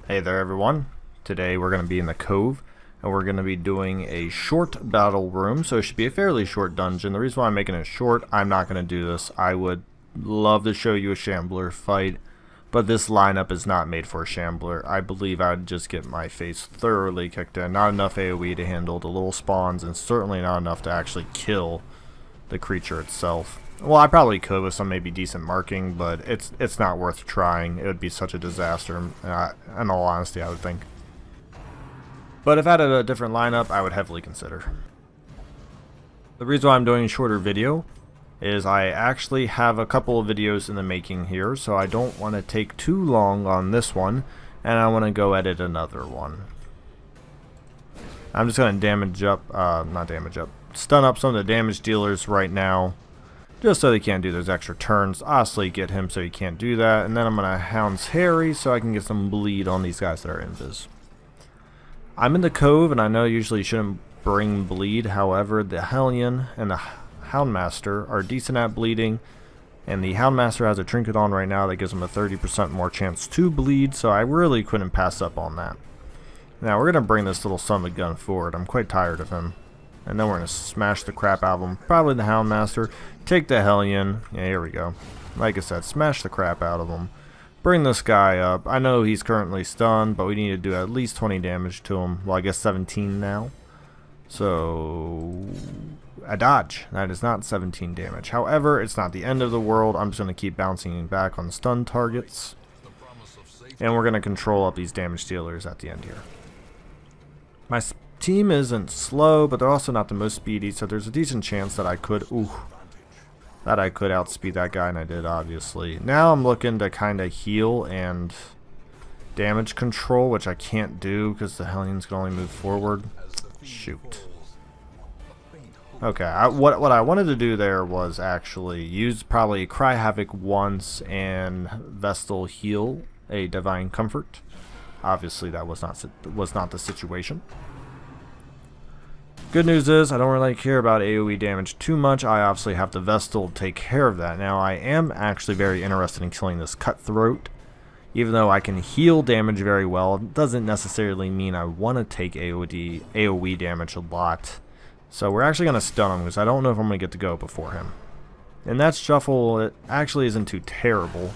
Hey there everyone, today we're going to be in the Cove and we're going to be doing a short battle room, so it should be a fairly short dungeon. The reason why I'm making it short, I'm not going to do this. I would love to show you a Shambler fight, but this lineup is not made for a Shambler. I believe I would just get my face thoroughly kicked in. Not enough AoE to handle the little spawns, and certainly not enough to actually kill the creature itself. Well, I probably could with some maybe decent marking, but it's not worth trying. It would be such a disaster, in all honesty, I would think. But if I had a different lineup, I would heavily consider. The reason why I'm doing a shorter video is I actually have a couple of videos in the making here, so I don't want to take too long on this one, and I want to go edit another one. I'm just going to stun up some of the damage dealers right now, just so they can't do those extra turns. Honestly, get him so he can't do that, and then I'm going to Hound's Harry so I can get some bleed on these guys that are invis. I'm in the Cove, and I know usually you shouldn't bring bleed. However, the Hellion and the Houndmaster are decent at bleeding, and the Houndmaster has a trinket on right now that gives him a 30% more chance to bleed, so I really couldn't pass up on that. Now we're going to bring this little son of a gun forward. I'm quite tired of him. And then we're going to smash the crap out of him. Probably the Houndmaster. Take the Hellion. Yeah, here we go. Like I said, smash the crap out of him. Bring this guy up. I know he's currently stunned, but we need to do at least 20 damage to him. Well, I guess 17 now. So, a dodge. That is not 17 damage. However, it's not the end of the world. I'm just going to keep bouncing back on stun targets. And we're going to control up these damage dealers at the end here. My team isn't slow, but they're also not the most speedy, so there's a decent chance that I could outspeed that guy, and I did, obviously. Now I'm looking to kind of heal and damage control, which I can't do because the Hellions can only move forward. Shoot. Okay, what I wanted to do there was actually use probably Cry Havoc once and Vestal heal a Divine Comfort. Obviously that was not the situation. Good news is I don't really care about AoE damage too much. I obviously have the Vestal take care of that. Now I am actually very interested in killing this Cutthroat. Even though I can heal damage very well, it doesn't necessarily mean I want to take AoE damage a lot. So we're actually going to stun him because I don't know if I'm going to get to go before him. And that shuffle, it actually isn't too terrible,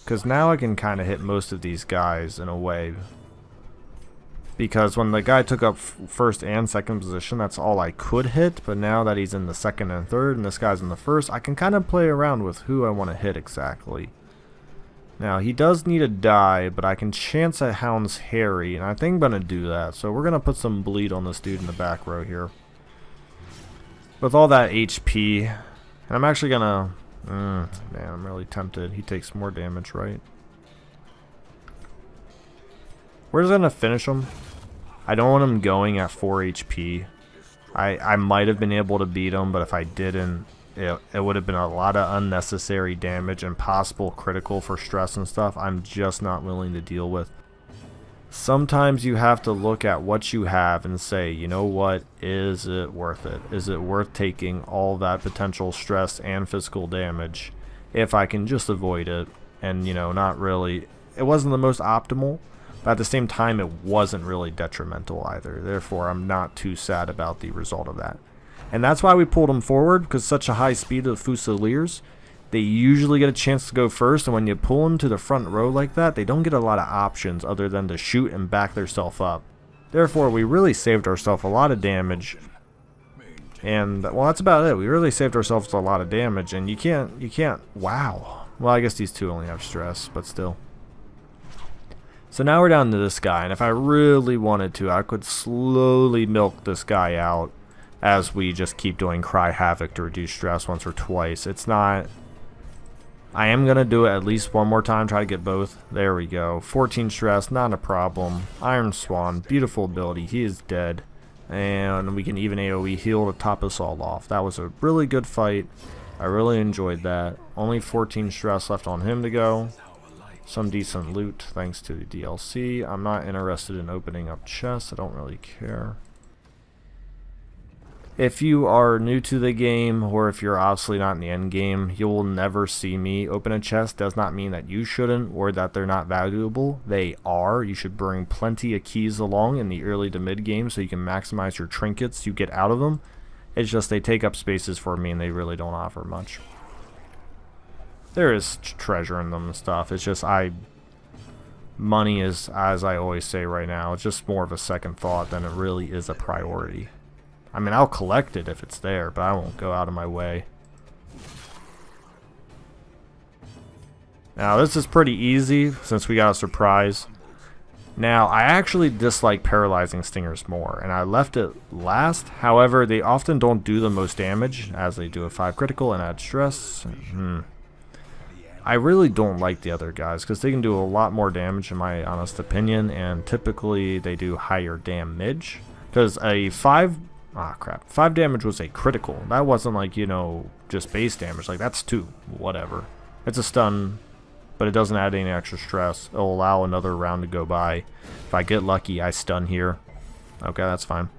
because now I can kind of hit most of these guys in a way. Because when the guy took up first and second position, that's all I could hit. But now that he's in the second and third, and this guy's in the first, I can kind of play around with who I want to hit exactly. Now, he does need to die, but I can chance a Hound's Harry, and I think I'm going to do that. So we're going to put some bleed on this dude in the back row here. With all that HP, and I'm actually going to... man, I'm really tempted. He takes more damage, right? We're just going to finish him. I don't want him going at 4 HP. I might have been able to beat him, but if I didn't, it would have been a lot of unnecessary damage and possible critical for stress and stuff I'm just not willing to deal with. Sometimes you have to look at what you have and say, you know what, is it worth it? Is it worth taking all that potential stress and physical damage if I can just avoid it? And, you know, not really, it wasn't the most optimal, but at the same time it wasn't really detrimental either. Therefore, I'm not too sad about the result of that. And that's why we pulled him forward, because such a high speed of Fusiliers, they usually get a chance to go first, and when you pull them to the front row like that, they don't get a lot of options other than to shoot and back themselves up. Therefore, we really saved ourselves a lot of damage. And, well, that's about it. We really saved ourselves a lot of damage, and you can't, wow. Well, I guess these two only have stress, but still. So now we're down to this guy, and if I really wanted to, I could slowly milk this guy out as we just keep doing Cry Havoc to reduce stress once or twice. It's not... I am going to do it at least one more time, try to get both. There we go. 14 stress, not a problem. Iron Swan, beautiful ability. He is dead. And we can even AoE heal to top us all off. That was a really good fight. I really enjoyed that. Only 14 stress left on him to go. Some decent loot thanks to the DLC. I'm not interested in opening up chests. I don't really care. If you are new to the game, or if you're obviously not in the end game, you will never see me open a chest. Does not mean that you shouldn't or that they're not valuable. They are. You should bring plenty of keys along in the early to mid game so you can maximize your trinkets you get out of them. It's just they take up spaces for me and they really don't offer much. There is treasure in them and stuff. It's just money is, as I always say right now, it's just more of a second thought than it really is a priority. I mean, I'll collect it if it's there, but I won't go out of my way. Now, this is pretty easy since we got a surprise. Now, I actually dislike paralyzing stingers more, and I left it last. However, they often don't do the most damage, as they do a 5 critical and add stress. I really don't like the other guys, because they can do a lot more damage in my honest opinion, and typically they do higher damage. Because a 5 damage was a critical. That wasn't like, you know, just base damage. Like, that's 2. Whatever. It's a stun, but it doesn't add any extra stress. It'll allow another round to go by. If I get lucky, I stun here. Okay, that's fine.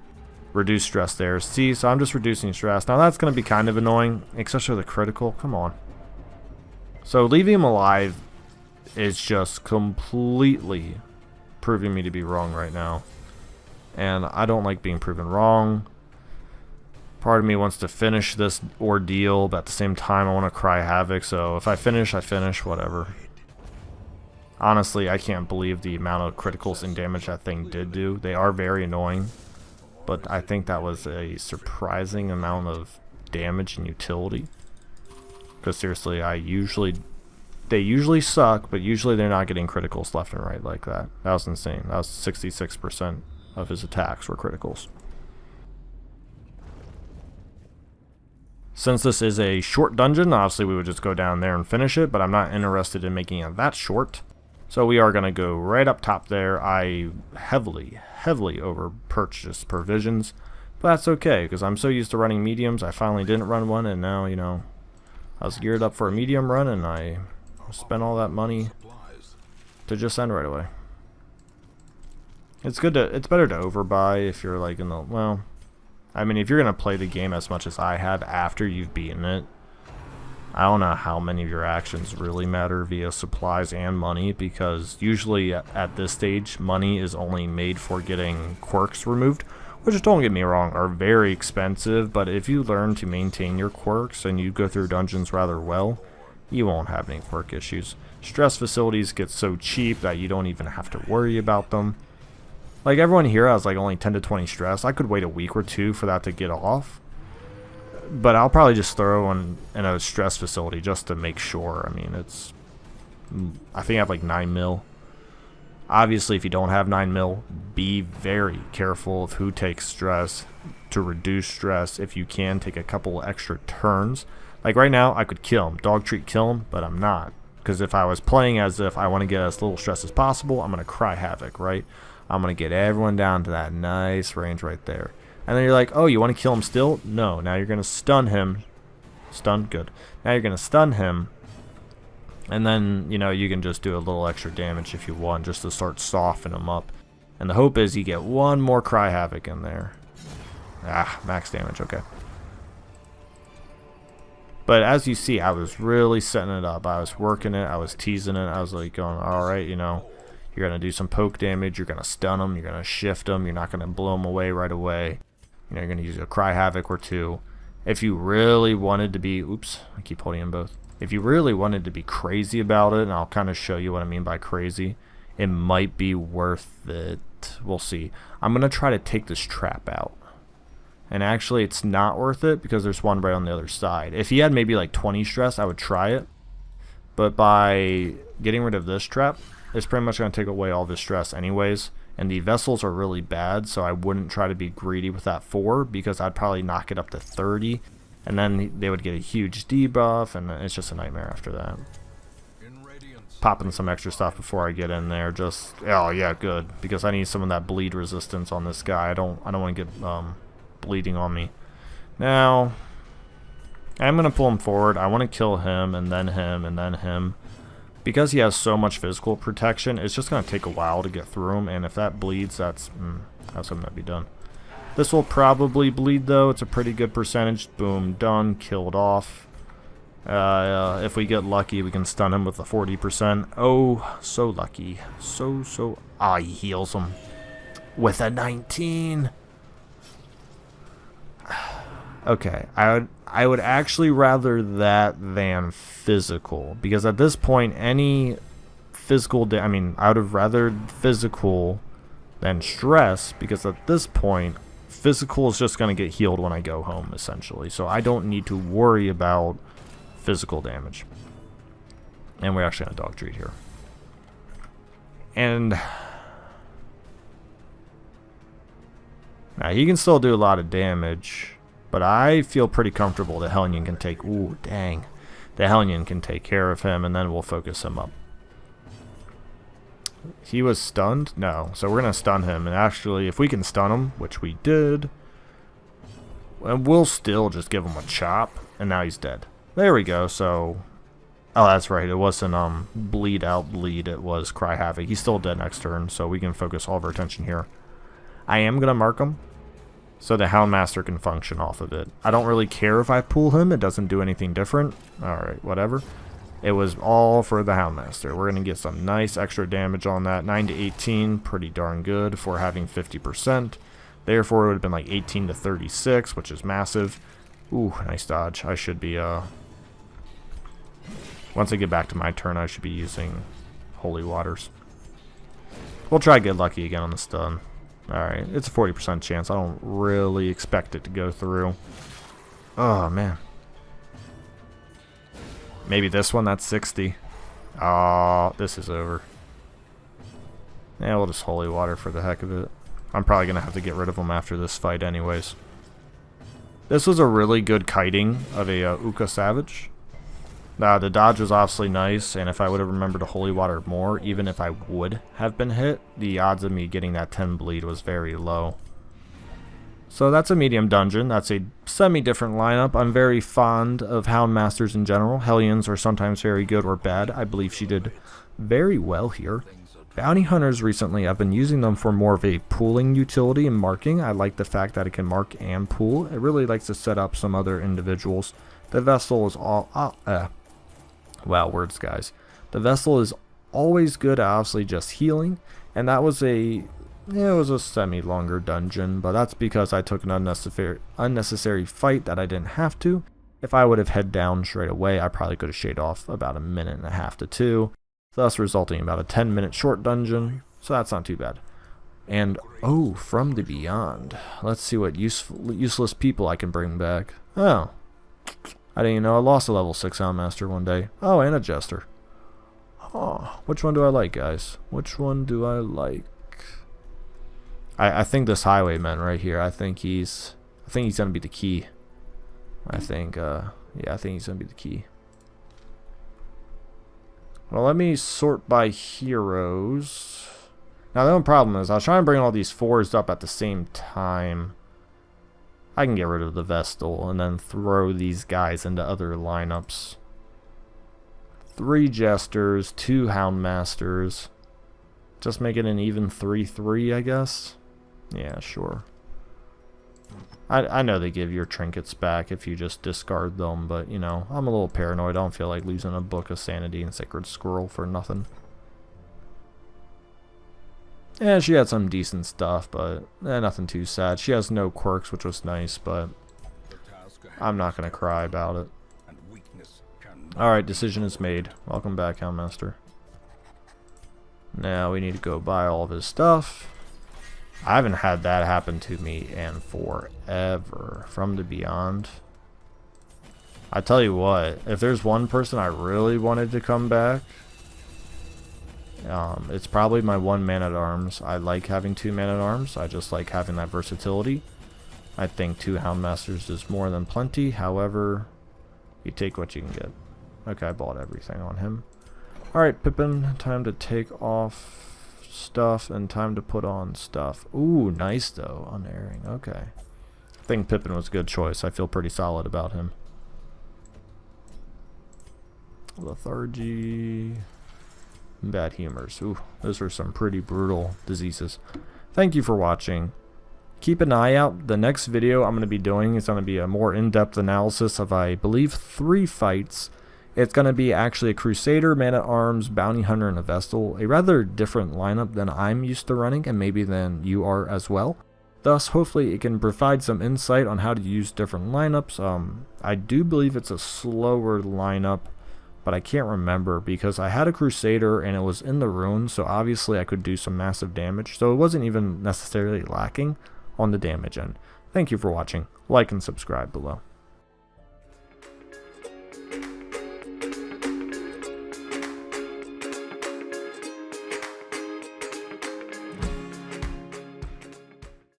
Reduce stress there. See, so I'm just reducing stress. Now, that's going to be kind of annoying, especially the critical. Come on. So, leaving him alive is just completely proving me to be wrong right now. And I don't like being proven wrong. Part of me wants to finish this ordeal, but at the same time I want to cry havoc, so if I finish, I finish, whatever. Honestly, I can't believe the amount of criticals and damage that thing did do. They are very annoying, but I think that was a surprising amount of damage and utility. Because seriously, they usually suck, but usually they're not getting criticals left and right like that. That was insane. That was 66% of his attacks were criticals. Since this is a short dungeon, obviously we would just go down there and finish it, but I'm not interested in making it that short. So we are going to go right up top there. I heavily over purchased provisions, but that's okay because I'm so used to running mediums. I finally didn't run one, and now, you know, I was geared up for a medium run, and I spent all that money to just end right away. It's better to overbuy if you're like in the, well, I mean, if you're going to play the game as much as I have after you've beaten it, I don't know how many of your actions really matter via supplies and money, because usually at this stage, money is only made for getting quirks removed, which, don't get me wrong, are very expensive, but if you learn to maintain your quirks and you go through dungeons rather well, you won't have any quirk issues. Stress facilities get so cheap that you don't even have to worry about them. Like, everyone here has like only 10 to 20 stress. I could wait a week or two for that to get off. But I'll probably just throw in a stress facility just to make sure. I mean, I think I have like 9 mil. Obviously, if you don't have 9 mil, be very careful of who takes stress to reduce stress. If you can, take a couple extra turns. Like right now, I could kill him. Dog treat kill him, but I'm not. Because if I was playing as if I want to get as little stress as possible, I'm going to cry havoc, right? I'm going to get everyone down to that nice range right there. And then you're like, oh, you want to kill him still? No, now you're going to stun him. Stun? Good. Now you're going to stun him. And then, you know, you can just do a little extra damage if you want, just to start softening him up. And the hope is you get one more cry havoc in there. Ah, max damage, okay. But as you see, I was really setting it up. I was working it. I was teasing it. I was like going, alright, you know, you're going to do some poke damage. You're going to stun him. You're going to shift him. You're not going to blow him away right away. You know, you're going to use a cry havoc or two. If you really wanted to be, oops, I keep holding them both. If you really wanted to be crazy about it, and I'll kind of show you what I mean by crazy, it might be worth it. We'll see. I'm going to try to take this trap out. And actually, it's not worth it because there's one right on the other side. If he had maybe like 20 stress, I would try it. But by getting rid of this trap, it's pretty much going to take away all this stress anyways. And the vessels are really bad, so I wouldn't try to be greedy with that 4 because I'd probably knock it up to 30. And then they would get a huge debuff, and it's just a nightmare after that. Popping some extra stuff before I get in there, just, oh yeah, good, because I need some of that bleed resistance on this guy. I don't want to get bleeding on me. Now, I'm gonna pull him forward. I want to kill him, and then him, and then him. Because he has so much physical protection, it's just gonna take a while to get through him, and if that bleeds, that's something that'd be done. This will probably bleed though. It's a pretty good percentage. Boom, done, killed off. If we get lucky, we can stun him with a 40%. Oh, so lucky. Ah, he heals him with a 19. Okay, I would actually rather that than physical, because at this point, any physical, I would have rather physical than stress, because at this point, physical is just going to get healed when I go home, essentially. So I don't need to worry about physical damage. And we're actually on a dog treat here. And now he can still do a lot of damage, but I feel pretty comfortable the Hellion can take... Ooh, dang. The Hellion can take care of him, and then we'll focus him up. He was stunned? No. So we're going to stun him. And actually, if we can stun him, which we did, we'll still just give him a chop. And now he's dead. There we go. So... Oh, that's right. It wasn't bleed out bleed. It was cry havoc. He's still dead next turn, so we can focus all of our attention here. I am going to mark him so the Houndmaster can function off of it. I don't really care if I pull him. It doesn't do anything different. Alright, whatever. It was all for the Houndmaster. We're going to get some nice extra damage on that. 9 to 18, pretty darn good for having 50%. Therefore, it would have been like 18 to 36, which is massive. Ooh, nice dodge. I should be, once I get back to my turn, I should be using Holy Waters. We'll try to get lucky again on the stun. Alright, it's a 40% chance. I don't really expect it to go through. Oh, man. Maybe this one, that's 60. Oh, this is over. Yeah, we'll just Holy Water for the heck of it. I'm probably going to have to get rid of him after this fight anyways. This was a really good kiting of a Uka Savage. The dodge was obviously nice, and if I would have remembered to Holy Water more, even if I would have been hit, the odds of me getting that 10 bleed was very low. So that's a medium dungeon. That's a semi-different lineup. I'm very fond of Houndmasters in general. Hellions are sometimes very good or bad. I believe she did very well here. Bounty Hunters recently, I've been using them for more of a pooling utility and marking. I like the fact that it can mark and pool. It really likes to set up some other individuals. The Vessel is all... wow, words, guys. The Vessel is always good at obviously just healing, and that was it was a semi-longer dungeon, but that's because I took an unnecessary fight that I didn't have to. If I would have head down straight away, I probably could have shaved off about a minute and a half to 2, thus resulting in about a 10-minute short dungeon, so that's not too bad. And, oh, From the Beyond. Let's see what useless people I can bring back. Oh. I didn't even know I lost a level 6 Houndmaster one day. Oh, and a Jester. Oh, which one do I like, guys? Which one do I like? I think this Highwayman right here. I think he's gonna be the key. I think he's gonna be the key. Well, let me sort by heroes. Now the only problem is I was trying to bring all these 4s up at the same time. I can get rid of the Vestal and then throw these guys into other lineups. 3 Jesters, 2 Houndmasters. Just make it an even 3-3, I guess. Yeah, sure. I know they give your trinkets back if you just discard them, but, you know, I'm a little paranoid. I don't feel like losing a Book of Sanity and Sacred Scroll for nothing. Yeah, she had some decent stuff, but nothing too sad. She has no quirks, which was nice, but I'm not going to cry about it. Alright, decision is made. Welcome back, Houndmaster. Now we need to go buy all of his stuff. I haven't had that happen to me in forever. From the Beyond. I tell you what, if there's one person I really wanted to come back, it's probably my 1 Man-at-Arms. I like having 2 Man-at-Arms. I just like having that versatility. I think 2 Houndmasters is more than plenty. However, you take what you can get. Okay, I bought everything on him. Alright, Pippin, time to take off stuff and time to put on stuff. Ooh, nice though. Unerring. Okay. I think Pippin was a good choice. I feel pretty solid about him. Lethargy. Bad humors. Ooh, those are some pretty brutal diseases. Thank you for watching. Keep an eye out. The next video I'm going to be doing is going to be a more in-depth analysis of, I believe, 3 fights. It's going to be actually a Crusader, Man-at-Arms, Bounty Hunter, and a Vestal. A rather different lineup than I'm used to running, and maybe than you are as well. Thus, hopefully it can provide some insight on how to use different lineups. I do believe it's a slower lineup, but I can't remember because I had a Crusader and it was in the ruins, so obviously I could do some massive damage. So it wasn't even necessarily lacking on the damage end. Thank you for watching. Like and subscribe below.